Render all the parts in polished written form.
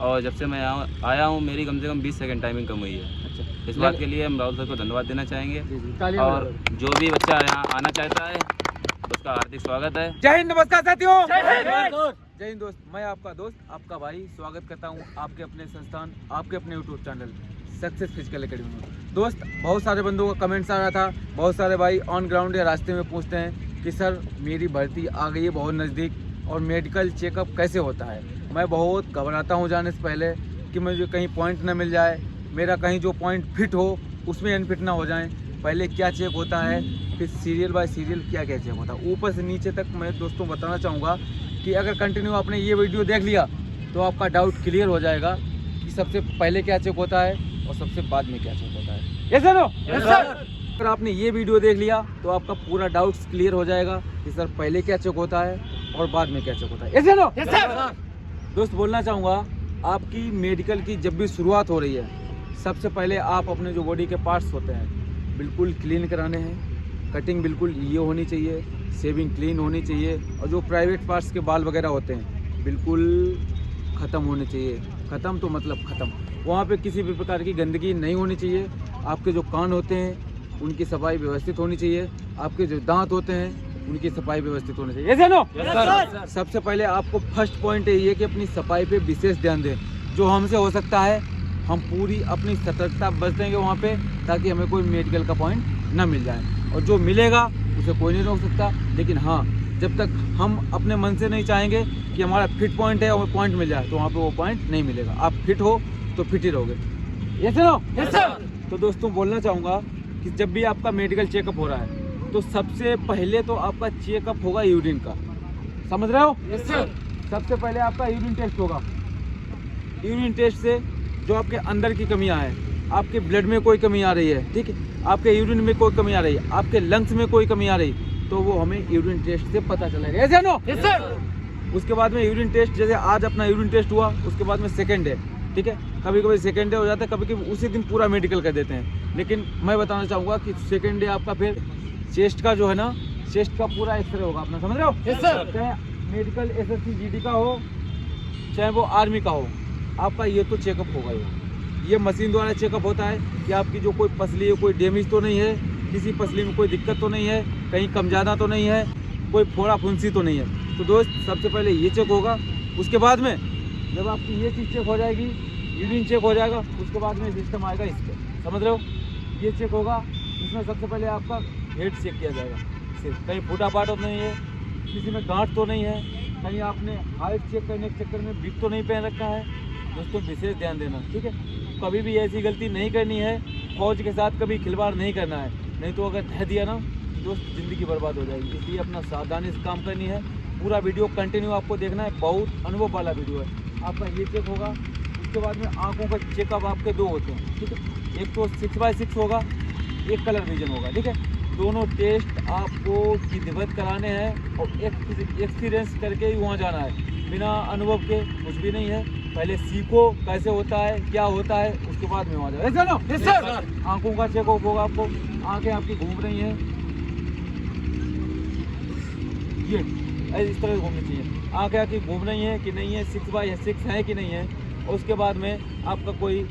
और जब से मैं आया हूँ मेरी कम से कम 20 सेकंड टाइमिंग कम हुई है। अच्छा, इस बात के लिए हम राहुल सर को धन्यवाद देना चाहेंगे। तालियां और बजाओ। जो भी बच्चा यहाँ आना चाहता है उसका हार्दिक स्वागत है। जय हिंद, नमस्कार साथियों। जय हिंद दोस्त, मैं आपका दोस्त आपका भाई स्वागत करता हूँ आपके अपने संस्थान आपके अपने YouTube channel success physical academy में। दोस्त, बहुत सारे बंदों का कमेंट्स आ रहा था, बहुत सारे भाई ऑन ग्राउंड या रास्ते में पूछते हैं कि सर मेरी भर्ती आ गई है बहुत नज़दीक और मेडिकल चेकअप कैसे होता है। मैं बहुत घबराता हूँ जाने से पहले कि मुझे कहीं पॉइंट ना मिल जाए, मेरा कहीं जो पॉइंट फिट हो उसमें अनफिट ना हो जाए। पहले क्या चेक होता है, फिर सीरियल बाय सीरियल क्या क्या चेक होता है, ऊपर से नीचे तक मैं दोस्तों बताना चाहूँगा कि अगर कंटिन्यू आपने ये वीडियो देख लिया तो आपका डाउट क्लियर हो जाएगा कि सबसे पहले क्या चेक होता है और सबसे बाद में क्या चेक होता है। Yes sir, yes sir. अगर आपने ये वीडियो देख लिया तो आपका पूरा डाउट्स क्लियर हो जाएगा कि सर पहले क्या चेक होता है और बाद में क्या चेक होता है। Yes sir. दोस्त, बोलना चाहूँगा आपकी मेडिकल की जब भी शुरुआत हो रही है सबसे पहले आप अपने जो बॉडी के पार्ट्स होते हैं बिल्कुल क्लीन कराने हैं। कटिंग बिल्कुल ये होनी चाहिए, शेविंग क्लीन होनी चाहिए और जो प्राइवेट पार्ट्स के बाल वगैरह होते हैं बिल्कुल ख़त्म होने चाहिए। ख़त्म तो मतलब ख़त्म, वहाँ पे किसी भी प्रकार की गंदगी नहीं होनी चाहिए। आपके जो कान होते हैं उनकी सफाई व्यवस्थित होनी चाहिए, आपके जो दांत होते हैं उनकी सफाई व्यवस्थित होनी चाहिए। सर, सबसे पहले आपको फर्स्ट पॉइंट ये है कि अपनी सफाई पे विशेष ध्यान दें। जो हमसे हो सकता है हम पूरी अपनी सतर्कता बरतेंगे वहाँ पे, ताकि हमें कोई मेडिकल का पॉइंट ना मिल जाए, और जो मिलेगा उसे कोई नहीं रोक सकता। लेकिन हाँ, जब तक हम अपने मन से नहीं चाहेंगे कि हमारा फिट पॉइंट है और पॉइंट मिल जाए तो वहाँ पे वो पॉइंट नहीं मिलेगा। आप फिट हो तो फिट ही रहोगे। Yes sir. तो दोस्तों, बोलना चाहूँगा कि जब भी आपका मेडिकल चेकअप हो रहा है तो सबसे पहले तो आपका चेकअप होगा यूरिन का। समझ रहे हो? Yes sir. सबसे पहले आपका यूरिन टेस्ट होगा। यूरिन टेस्ट से जो आपके अंदर की कमियां हैं, आपके ब्लड में कोई कमी आ रही है, ठीक है, आपके यूरिन में कोई कमी आ रही है, आपके लंग्स में कोई कमी आ रही, तो वो हमें यूरिन टेस्ट से पता चलेगा। ऐसे नो? Yes sir. उसके बाद में यूरिन टेस्ट, जैसे आज अपना यूरिन टेस्ट हुआ उसके बाद में सेकंड डे, ठीक है, कभी कभी सेकंड डे हो जाता है, कभी कभी उसी दिन पूरा मेडिकल कर देते हैं। लेकिन मैं बताना चाहूँगा कि सेकंड डे आपका फिर चेस्ट का जो है ना, चेस्ट का पूरा एक्सरे होगा अपना। समझ रहे हो? Yes sir. चाहे मेडिकल SSC GD का हो चाहे वो आर्मी का हो, आपका ये तो चेकअप होगा ही। ये मशीन द्वारा चेकअप होता है कि आपकी जो कोई पसली है कोई डैमेज तो नहीं है, किसी पसली में कोई दिक्कत तो नहीं है, कहीं कम ज़्यादा तो नहीं है, कोई फोड़ा फुंसी तो नहीं है। तो दोस्त, सबसे पहले ये चेक होगा। उसके बाद में जब आपकी ये चीज़ चेक हो जाएगी, यूरिन चेक हो जाएगा, उसके बाद में सिस्टम आएगा इस पर। समझ रहे हो? ये चेक होगा, इसमें सबसे पहले आपका हेड चेक किया जाएगा, सिर्फ कहीं फूटा पाट तो नहीं है, किसी में गांठ तो नहीं है, कहीं आपने हाइट चेक करने के चक्कर में बिग तो नहीं पहन रखा है। दोस्तों, विशेष ध्यान देना, ठीक है। कभी भी ऐसी गलती नहीं करनी है, फौज के साथ कभी खिलवाड़ नहीं करना है, नहीं तो अगर ढह दिया ना दोस्त ज़िंदगी बर्बाद हो जाएगी। इसलिए अपना सावधानी से काम करनी है। पूरा वीडियो कंटिन्यू आपको देखना है, बहुत अनुभव वाला वीडियो है। आपका ये चेक होगा, उसके बाद में आँखों का चेकअप आपके दो होते हैं, ठीक है। एक तो 6x6 होगा, एक कलर विजन होगा, ठीक है। दोनों टेस्ट आपको विधिवत कराने हैं और एक्सपीरियंस करके ही वहाँ जाना है, बिना अनुभव के कुछ भी नहीं है। पहले सीखो कैसे होता है, क्या होता है, उसके बाद में वहाँ जाओ। ऐसा ना? Yes sir. आंखों का चेकअप होगा आपको, आंखें आपकी घूम रही हैं, ये इस तरह घूमनी चाहिए। आंखें आपकी घूम रही हैं कि नहीं है, 6x6 है कि नहीं है, और उसके बाद में आपका कोई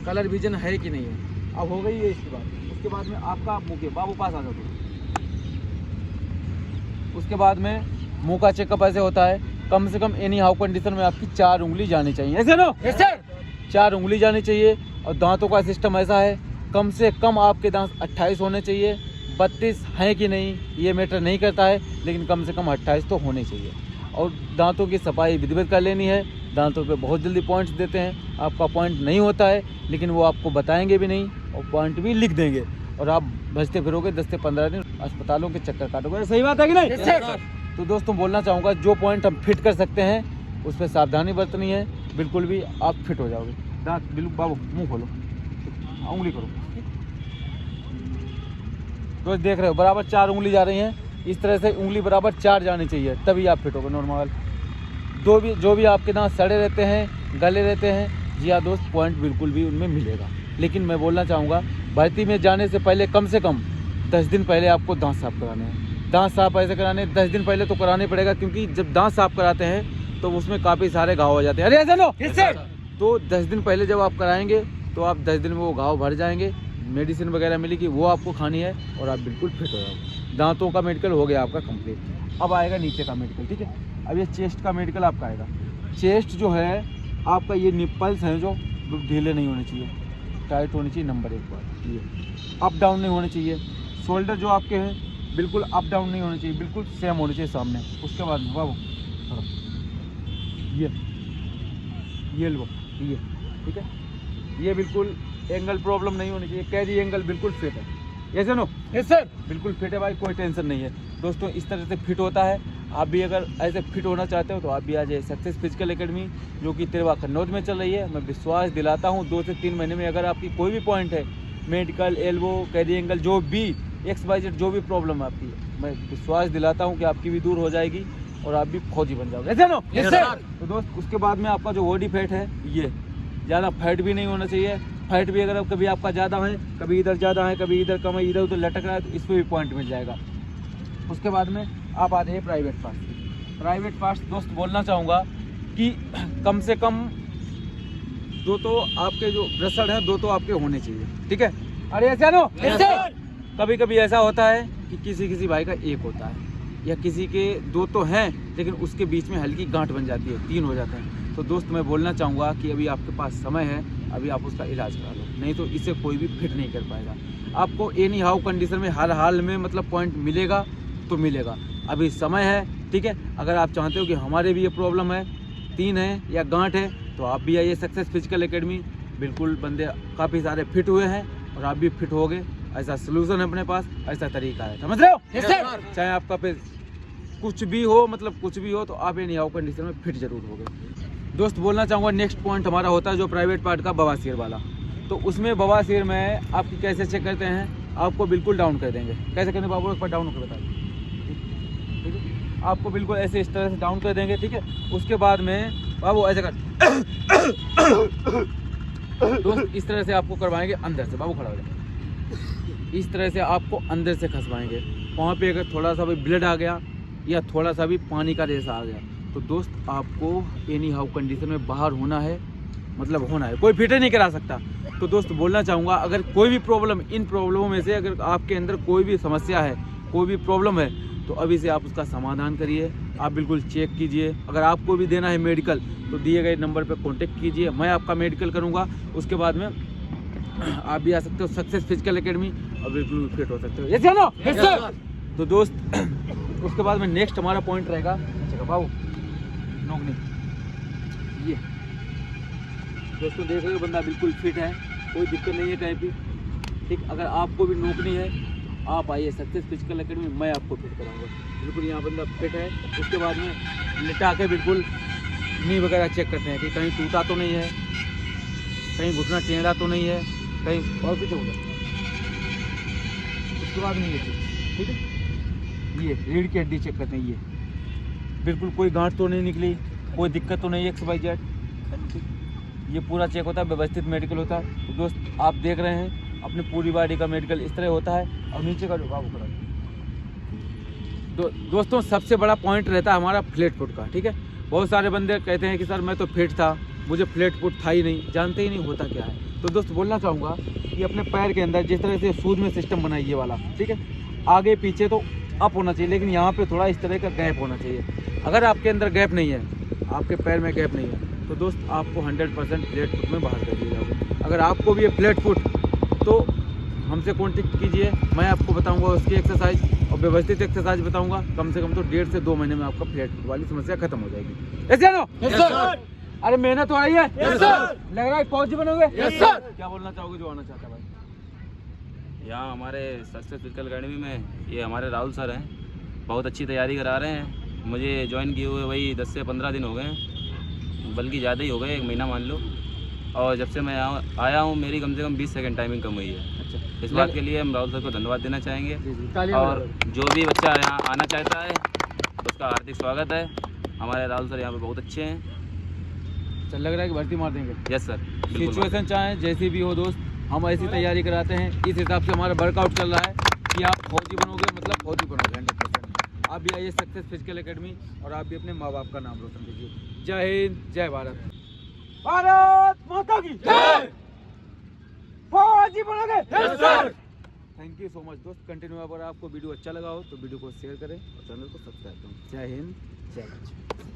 कलर विजन है कि नहीं है। अब हो गई है इसके बाद। उसके बाद में आपका मुँह के बाबू पास आ जाओ। उसके बाद में मुँह का चेकअप ऐसे होता है, कम से कम एनी हाउ कंडीशन में आपकी 4 उंगली जानी चाहिए। ऐसे नो? Yes sir. 4 उंगली जानी चाहिए। और दांतों का सिस्टम ऐसा है, कम से कम आपके दांत 28 होने चाहिए। 32 हैं कि नहीं ये मैटर नहीं करता है, लेकिन कम से कम 28 तो होने चाहिए। और दांतों की सफाई विधिवत कर लेनी है। दांतों पे बहुत जल्दी पॉइंट्स देते हैं, आपका पॉइंट नहीं होता है, लेकिन वो आपको बताएंगे भी नहीं और पॉइंट भी लिख देंगे, और आप बचते फिरोगे 10 से 15 दिन अस्पतालों के चक्कर काटोगे। सही बात है कि नहीं? Yes sir. तो दोस्तों, बोलना चाहूँगा जो पॉइंट हम फिट कर सकते हैं उस पर सावधानी बरतनी है, बिल्कुल भी आप फिट हो जाओगे। दांत बिल्कुल, बाबू मुंह खोलो, उंगली करो। तो देख रहे हो बराबर 4 उंगली जा रही हैं, इस तरह से उंगली बराबर 4 जानी चाहिए, तभी आप फिट होगे नॉर्मल। जो भी आपके दांत सड़े रहते हैं, गले रहते हैं, जी हाँ दोस्त, पॉइंट बिल्कुल भी उनमें मिलेगा। लेकिन मैं बोलना चाहूँगा, भर्ती में जाने से पहले कम से कम 10 दिन पहले आपको दांत साफ कराने हैं। दांत साफ ऐसे कराने 10 दिन पहले तो कराने पड़ेगा, क्योंकि जब दांत साफ कराते हैं तो उसमें काफ़ी सारे घाव हो जाते हैं। अरे ऐसा नो तो 10 दिन पहले जब आप कराएंगे तो आप 10 दिन में वो घाव भर जाएंगे, मेडिसिन वगैरह मिलेगी वो आपको खानी है और आप बिल्कुल फिट हो जाओगे। दांतों का मेडिकल हो गया आपका कंप्लीट। अब आएगा नीचे का मेडिकल, ठीक है। अब ये चेस्ट का मेडिकल आपका आएगा। चेस्ट जो है आपका, ये निप्पल्स हैं जो ढीले नहीं होने चाहिए, टाइट होनी चाहिए। नंबर 1 बात ये अप डाउन नहीं होने चाहिए। शोल्डर जो आपके हैं बिल्कुल अप डाउन नहीं होने चाहिए, बिल्कुल सेम होने चाहिए सामने। उसके बाद में बाबू ये लो ये, ठीक है। ये बिल्कुल एंगल प्रॉब्लम नहीं होनी चाहिए, कैरी एंगल बिल्कुल फिट है। ऐसे नो यस सर, बिल्कुल फिट है भाई, कोई टेंशन नहीं है दोस्तों। इस तरह से फिट होता है। आप भी अगर ऐसे फिट होना चाहते हो तो आप भी आ जाइए सक्सेस फिजिकल एकेडमी, जो कि तिरवा कन्नौज में चल रही है। मैं विश्वास दिलाता हूँ 2 से 3 महीने में अगर आपकी कोई भी पॉइंट है, मेडिकल, एल्बो, कैरी एंगल, जो भी XYZ जो भी प्रॉब्लम है आपकी, मैं विश्वास दिलाता हूँ कि आपकी भी दूर हो जाएगी और आप भी फौजी बन जाओगे। ऐसे नो यस सर। तो दोस्त उसके बाद में आपका जो बॉडी फैट है, ये ज़्यादा फैट भी नहीं होना चाहिए। फैट भी अगर कभी आपका ज़्यादा है, कभी इधर ज़्यादा है, कभी इधर कम है, इधर उधर लटक रहा है, तो इस पर भी पॉइंट मिल जाएगा। उसके बाद में आप आते हैं प्राइवेट फास्ट। प्राइवेट फास्ट दोस्त बोलना चाहूँगा कि कम से कम 2 तो आपके जो ब्रसर हैं 2 तो आपके होने चाहिए, ठीक है। अरे ऐसा नो कभी कभी ऐसा होता है कि किसी भाई का 1 होता है, या किसी के 2 तो हैं लेकिन उसके बीच में हल्की गांठ बन जाती है, 3 हो जाते हैं। तो दोस्त मैं बोलना चाहूँगा कि अभी आपके पास समय है, अभी आप उसका इलाज करा लो, नहीं तो इसे कोई भी फिट नहीं कर पाएगा। आपको एनी हाउ कंडीशन में हर हाल में मतलब पॉइंट मिलेगा तो मिलेगा, अभी समय है, ठीक है। अगर आप चाहते हो कि हमारे भी ये प्रॉब्लम है, 3 है या गांठ है, तो आप भी आइए सक्सेस फिजिकल एकेडमी। बिल्कुल बंदे काफ़ी सारे फिट हुए हैं और आप भी फिट होगे। ऐसा सोल्यूशन है अपने पास, ऐसा तरीका है, समझ रहे हो yes, चाहे आपका पे कुछ भी हो, मतलब कुछ भी हो, तो आप एनी हाउ कंडीशन में फिट जरूर होगे। दोस्त बोलना चाहूँगा नेक्स्ट पॉइंट हमारा होता है जो प्राइवेट पार्ट का बवासीर वाला। तो उसमें बवासीर में आपकी कैसे चेक करते हैं, आपको बिल्कुल डाउन कर देंगे। कैसे करने बाबू, एक बार डाउन होकर बता दीजिए, ठीक है। आपको बिल्कुल ऐसे इस तरह से डाउन कर देंगे, ठीक है। उसके बाद में बाबू ऐसे कर दोस्त इस तरह से आपको करवाएंगे अंदर से। बाबू खड़ा हो जाए, इस तरह से आपको अंदर से खसवाएंगे। वहाँ पे अगर थोड़ा सा भी ब्लड आ गया या थोड़ा सा भी पानी का रेसा आ गया, तो दोस्त आपको एनी हाउ कंडीशन में बाहर होना है, मतलब होना है, कोई फिट नहीं करा सकता। तो दोस्त बोलना चाहूँगा अगर कोई भी प्रॉब्लम, इन प्रॉब्लमों में से अगर आपके अंदर कोई भी समस्या है, कोई भी प्रॉब्लम है, तो अभी से आप उसका समाधान करिए। आप बिल्कुल चेक कीजिए। अगर आपको भी देना है मेडिकल तो दिए गए नंबर पर कॉन्टेक्ट कीजिए, मैं आपका मेडिकल करूँगा। उसके बाद में आप भी आ सकते हो सक्सेस फिजिकल एकेडमी और बिल्कुल फिट हो सकते हो। ये जानो yes, sir. तो दोस्त उसके बाद में नेक्स्ट हमारा पॉइंट रहेगा बाबू नोकनी। ये दोस्तों देख रहे हो बंदा बिल्कुल फिट है, कोई दिक्कत नहीं है कहीं भी, ठीक। अगर आपको भी नोकनी है आप आइए सक्सेस फिजिकल एकेडमी, मैं आपको फिट कराऊंगा। बिल्कुल यहाँ बंदा फिट है। उसके बाद में लिटा के बिल्कुल नी वगैरह चेक करते हैं कि कहीं टूटा तो नहीं है, कहीं घुटना टेढ़ा तो नहीं है, कहीं और पीछे होगा। उसके बाद में ये ठीक है, ये रीढ़ की हड्डी चेक करते हैं। ये बिल्कुल कोई गांठ तो नहीं निकली, कोई दिक्कत तो नहीं है XYZ, ये पूरा चेक होता है, व्यवस्थित मेडिकल होता है। तो दोस्त आप देख रहे हैं अपनी पूरी बॉडी का मेडिकल इस तरह होता है। और नीचे का जो बाबू खड़ा दोस्तों सबसे बड़ा पॉइंट रहता है हमारा फ्लैट फुट का, ठीक है। बहुत सारे बंदे कहते हैं कि सर मैं तो फिट था, मुझे फ्लैट फुट था ही नहीं, जानते ही नहीं होता क्या है। तो दोस्त बोलना चाहूँगा कि अपने पैर के अंदर जिस तरह से शूज में सिस्टम बना ये वाला, ठीक है, आगे पीछे तो अप होना चाहिए, लेकिन यहाँ पे थोड़ा इस तरह का गैप होना चाहिए। अगर आपके अंदर गैप नहीं है, आपके पैर में गैप नहीं है, तो दोस्त आपको 100% फ्लैट फुट में बाहर कर दिया जाएगा। अगर आपको भी ये फ्लैट फुट, तो हमसे कॉन्टेक्ट कीजिए, मैं आपको बताऊंगा उसकी एक्सरसाइज और व्यवस्थित एक्सरसाइज बताऊंगा। कम से कम तो 1.5 से 2 महीने में आपका फ्लैट फुट वाली समस्या खत्म हो जाएगी। ऐसे नो yes, sir. अरे मेहनत हो रही है yes, लग रहा है फौजी बनोगे yes, sir. क्या बोलना चाहोगे जो आना चाहता है भाई? यहाँ हमारे सक्सेस फिजिकल एकेडमी में ये हमारे राहुल सर हैं, बहुत अच्छी तैयारी करा रहे हैं। मुझे ज्वाइन किए हुए वही 10 से 15 दिन हो गए हैं, बल्कि ज़्यादा ही हो गए, 1 महीना मान लो। और जब से मैं आया हूँ मेरी कम से कम 20 सेकंड टाइमिंग कम हुई है। इस बात के लिए हम राहुल सर को धन्यवाद देना चाहेंगे। और जो भी बच्चा यहाँ आना चाहता है उसका हार्दिक स्वागत है। हमारे राहुल सर यहाँ पे बहुत अच्छे हैं। चल लग रहा है कि भर्ती मार देंगे। यस सर, सिचुएशन चाहे जैसी भी हो दोस्त, हम ऐसी तैयारी कराते हैं। इस हिसाब से हमारा वर्कआउट चल रहा है कि आप फौजी बनोगे, मतलब फौजी बनोगे 100%। आप भी आइए सक्सेस फिजिकल एकेडमी और आप भी अपने माँ बाप का नाम रोशन कीजिए। जय हिंद, जय भारत। भारत माता की जय। फौजी बनोगे? Yes sir. Thank you so much दोस्त। कंटिन्यू, अगर आपको वीडियो अच्छा लगा हो तो वीडियो को शेयर करें और चैनल को सब्सक्राइब करें। जय हिंद, जय भारत।